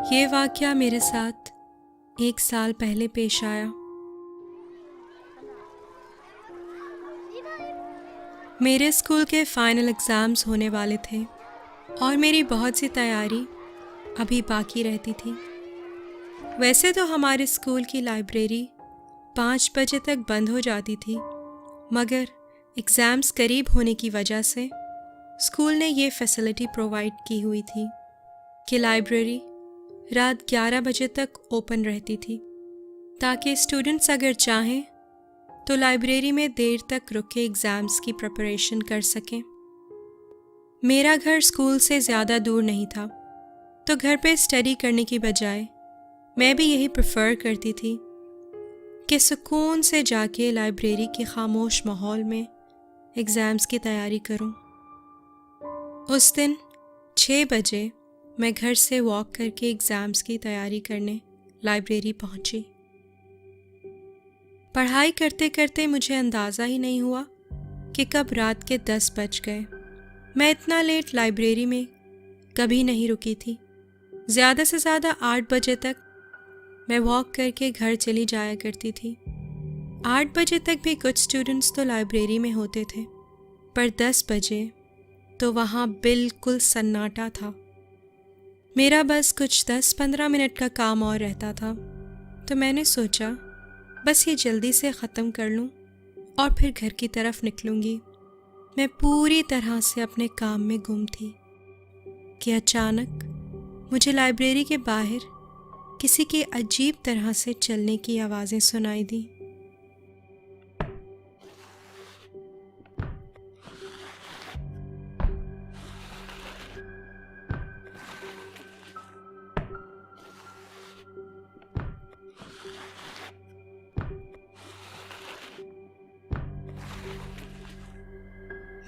ये वाक़या मेरे साथ 1 साल पहले पेश आया। मेरे स्कूल के फाइनल एग्ज़ाम्स होने वाले थे और मेरी बहुत सी तैयारी अभी बाकी रहती थी। वैसे तो हमारे स्कूल की लाइब्रेरी 5 बजे तक बंद हो जाती थी, मगर एग्ज़ाम्स करीब होने की वजह से स्कूल ने ये फैसिलिटी प्रोवाइड की हुई थी कि लाइब्रेरी रात 11 बजे तक ओपन रहती थी, ताकि स्टूडेंट्स अगर चाहें तो लाइब्रेरी में देर तक रुक के एग्ज़ाम्स की प्रिपरेशन कर सकें। मेरा घर स्कूल से ज़्यादा दूर नहीं था, तो घर पे स्टडी करने की बजाय मैं भी यही प्रेफर करती थी कि सुकून से जाके लाइब्रेरी के खामोश माहौल में एग्ज़ाम्स की तैयारी करूं। उस दिन 6 बजे मैं घर से वॉक करके एग्ज़ाम्स की तैयारी करने लाइब्रेरी पहुंची। पढ़ाई करते करते मुझे अंदाज़ा ही नहीं हुआ कि कब रात के 10 बज गए। मैं इतना लेट लाइब्रेरी में कभी नहीं रुकी थी। ज़्यादा से ज़्यादा 8 बजे तक मैं वॉक करके घर चली जाया करती थी। 8 बजे तक भी कुछ स्टूडेंट्स तो लाइब्रेरी में होते थे, पर 10 बजे तो वहाँ बिल्कुल सन्नाटा था। मेरा बस कुछ 10-15 मिनट का काम और रहता था, तो मैंने सोचा बस ये जल्दी से ख़त्म कर लूँ और फिर घर की तरफ निकलूँगी। मैं पूरी तरह से अपने काम में गुम थी कि अचानक मुझे लाइब्रेरी के बाहर किसी की अजीब तरह से चलने की आवाज़ें सुनाई दी।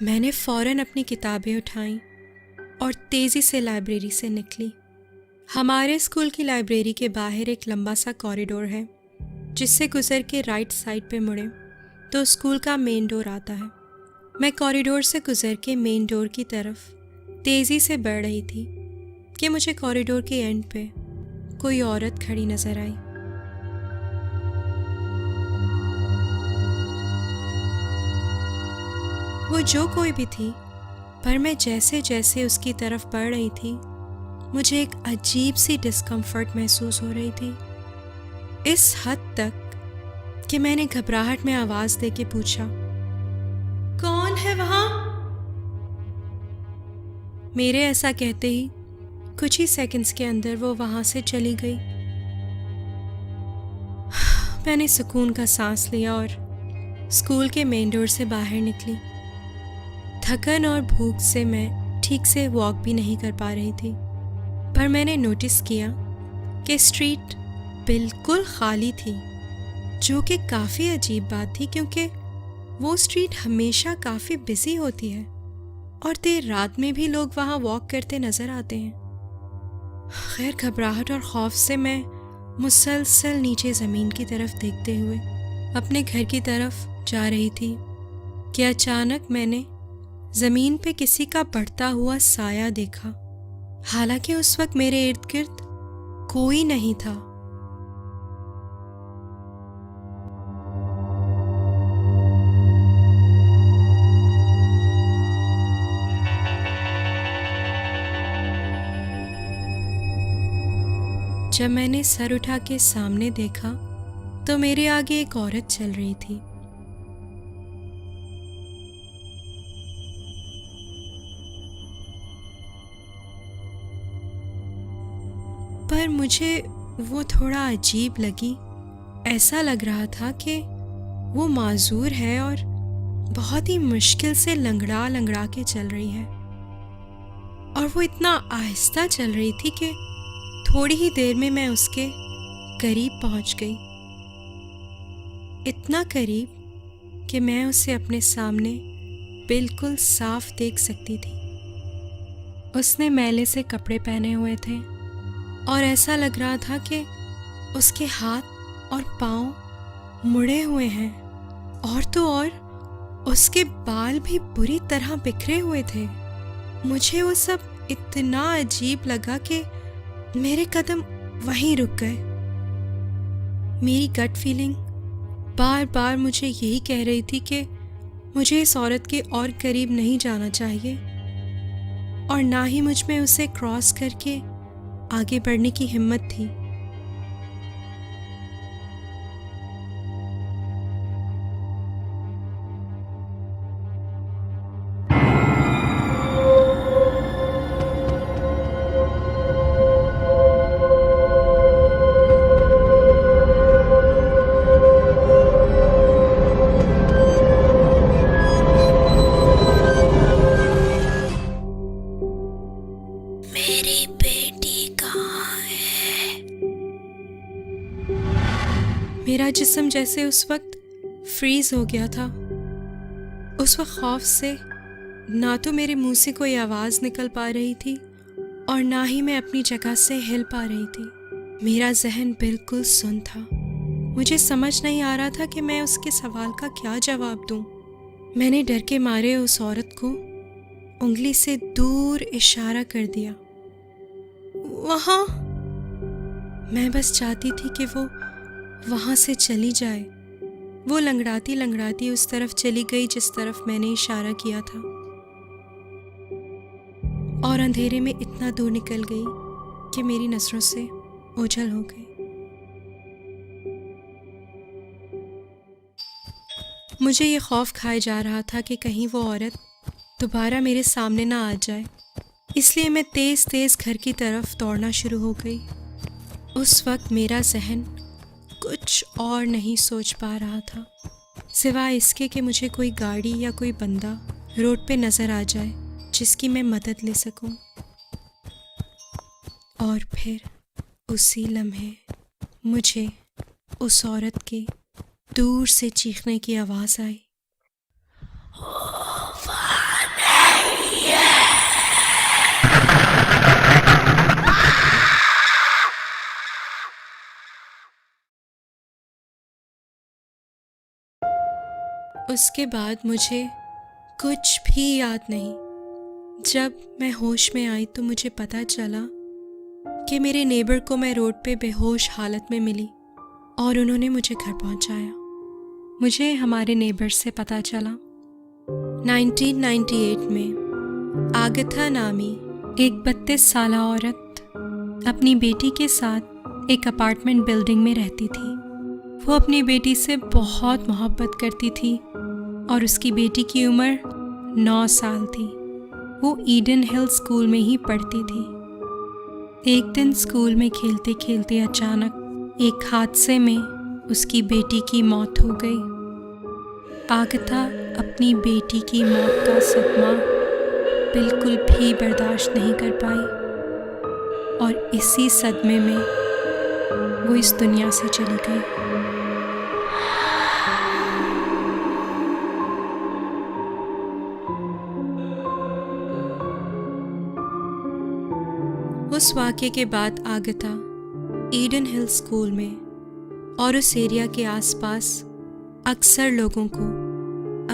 मैंने फ़ौरन अपनी किताबें उठाईं और तेज़ी से लाइब्रेरी से निकली। हमारे स्कूल की लाइब्रेरी के बाहर एक लंबा सा कॉरिडोर है, जिससे गुज़र के राइट साइड पे मुड़े तो स्कूल का मेन डोर आता है। मैं कॉरिडोर से गुज़र के मेन डोर की तरफ तेज़ी से बढ़ रही थी कि मुझे कॉरिडोर के एंड पे कोई औरत खड़ी नज़र आई। वो जो कोई भी थी, पर मैं जैसे जैसे उसकी तरफ बढ़ रही थी, मुझे एक अजीब सी डिस्कम्फर्ट महसूस हो रही थी। इस हद तक कि मैंने घबराहट में आवाज़ दे के पूछा, कौन है वहाँ? मेरे ऐसा कहते ही कुछ ही सेकंड्स के अंदर वो वहाँ से चली गई। मैंने सुकून का सांस लिया और स्कूल के मेन डोर से बाहर निकली। थकन और भूख से मैं ठीक से वॉक भी नहीं कर पा रही थी, पर मैंने नोटिस किया कि स्ट्रीट बिल्कुल खाली थी, जो कि काफ़ी अजीब बात थी, क्योंकि वो स्ट्रीट हमेशा काफ़ी बिजी होती है और देर रात में भी लोग वहाँ वॉक करते नज़र आते हैं। खैर, घबराहट और खौफ से मैं मुसलसल नीचे ज़मीन की तरफ देखते हुए अपने घर की तरफ जा रही थी कि अचानक मैंने ज़मीन पे किसी का बढ़ता हुआ साया देखा। हालांकि उस वक्त मेरे इर्द गिर्द कोई नहीं था। जब मैंने सर उठा के सामने देखा तो मेरे आगे एक औरत चल रही थी। पर मुझे वो थोड़ा अजीब लगी। ऐसा लग रहा था कि वो माजूर है और बहुत ही मुश्किल से लंगड़ा लंगड़ा के चल रही है, और वो इतना आहिस्ता चल रही थी कि थोड़ी ही देर में मैं उसके करीब पहुंच गई। इतना करीब कि मैं उसे अपने सामने बिल्कुल साफ देख सकती थी। उसने मैले से कपड़े पहने हुए थे और ऐसा लग रहा था कि उसके हाथ और पाँव मुड़े हुए हैं, और तो और उसके बाल भी बुरी तरह बिखरे हुए थे। मुझे वो सब इतना अजीब लगा कि मेरे कदम वहीं रुक गए। मेरी गट फीलिंग बार बार मुझे यही कह रही थी कि मुझे इस औरत के और करीब नहीं जाना चाहिए और ना ही मुझ में उसे क्रॉस करके आगे बढ़ने की हिम्मत थी। मेरी बेटी कहाँ है? मेरा जिस्म जैसे उस वक्त फ्रीज हो गया था। उस वक्त खौफ से ना तो मेरे मुंह से कोई आवाज़ निकल पा रही थी और ना ही मैं अपनी जगह से हिल पा रही थी। मेरा जहन बिल्कुल सुन्न था। मुझे समझ नहीं आ रहा था कि मैं उसके सवाल का क्या जवाब दूं। मैंने डर के मारे उस औरत को उंगली से दूर इशारा कर दिया। वहाँ। मैं बस चाहती थी कि वो वहाँ से चली जाए। वो लंगड़ाती लंगड़ाती उस तरफ चली गई जिस तरफ मैंने इशारा किया था और अंधेरे में इतना दूर निकल गई कि मेरी नज़रों से ओझल हो गई। मुझे ये खौफ खाए जा रहा था कि कहीं वो औरत दोबारा मेरे सामने ना आ जाए, इसलिए मैं तेज़ तेज़ घर की तरफ दौड़ना शुरू हो गई। उस वक्त मेरा जहन कुछ और नहीं सोच पा रहा था सिवाय इसके कि मुझे कोई गाड़ी या कोई बंदा रोड पे नज़र आ जाए जिसकी मैं मदद ले सकूं। और फिर उसी लम्हे मुझे उस औरत के दूर से चीखने की आवाज़ आई। उसके बाद मुझे कुछ भी याद नहीं। जब मैं होश में आई तो मुझे पता चला कि मेरे नेबर को मैं रोड पे बेहोश हालत में मिली और उन्होंने मुझे घर पहुंचाया। मुझे हमारे नेबर से पता चला 1998 में आगथा नामी एक 32 साल औरत अपनी बेटी के साथ एक अपार्टमेंट बिल्डिंग में रहती थी। वो अपनी बेटी से बहुत मोहब्बत करती थी और उसकी बेटी की उम्र 9 साल थी। वो ईडन हिल स्कूल में ही पढ़ती थी। एक दिन स्कूल में खेलते खेलते अचानक एक हादसे में उसकी बेटी की मौत हो गई। आगथा अपनी बेटी की मौत का सदमा बिल्कुल भी बर्दाश्त नहीं कर पाई और इसी सदमे में वो इस दुनिया से चली गई। उस वाक़े के बाद आगथा ईडन हिल स्कूल में और उस एरिया के आसपास अक्सर लोगों को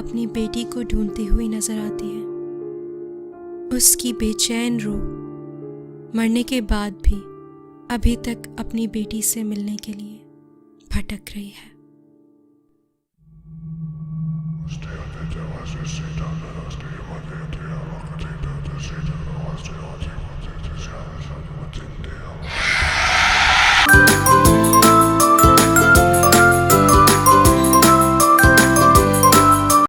अपनी बेटी को ढूंढती हुई नजर आती है। उसकी बेचैन रूह मरने के बाद भी अभी तक अपनी बेटी से मिलने के लिए भटक रही है।